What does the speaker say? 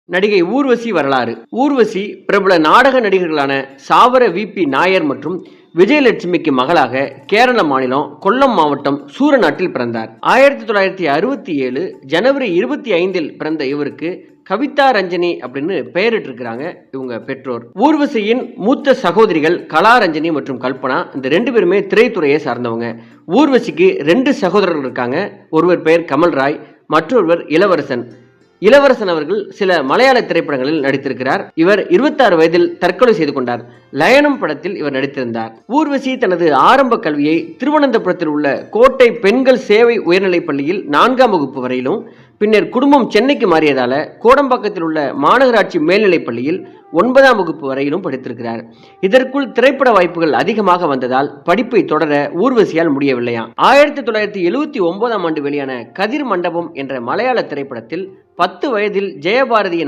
நடிகை ஊர்வசி வரலாறு. ஊர்வசி பிரபல நாடக நடிகர்களான சாவர வி.பி. நாயர் மற்றும் விஜயலட்சுமிக்கு மகளாக கேரள மாநிலம் கொல்லம் மாவட்டம் சூரநாட்டில் பிறந்தார். 1967 ஜனவரி 25 பிறந்த இவருக்கு கவிதா ரஞ்சனி அப்படின்னு பெயரிட்டு இருக்கிறாங்க இவங்க பெற்றோர். ஊர்வசியின் மூத்த சகோதரிகள் கலாரஞ்சனி மற்றும் கல்பனா. இந்த 2 பேருமே திரைத்துறையை சார்ந்தவங்க. ஊர்வசிக்கு 2 சகோதரர்கள் இருக்காங்க. ஒருவர் பெயர் கமல்ராய், மற்றொருவர் இளவரசன். இளவரசன் அவர்கள் சில மலையாள திரைப்படங்களில் நடித்திருக்கிறார். இவர் 26 வயதில் தற்கொலை செய்து கொண்டார். லயனம் படத்தில் இவர் நடித்திருந்தார். ஊர்வசி தனது ஆரம்ப கல்வியை திருவனந்தபுரத்தில் உள்ள கோட்டை பெண்கள் சேவை உயர்நிலைப் பள்ளியில் 4ஆம் வகுப்பு வரையிலும், பின்னர் குடும்பம் சென்னைக்கு மாறியதால கோடம்பாக்கத்தில் உள்ள மாநகராட்சி மேல்நிலைப் பள்ளியில் 9ஆம் வகுப்பு வரையிலும் படித்திருக்கிறார். இதற்குள் திரைப்பட வாய்ப்புகள் அதிகமாக வந்ததால் படிப்பை தொடர ஊர்வசியால் முடியவில்லையாம். 1979ஆம் ஆண்டு வெளியான கதிர் மண்டபம் என்ற மலையாள திரைப்படத்தில் 10 வயதில் ஜெயபாரதியின்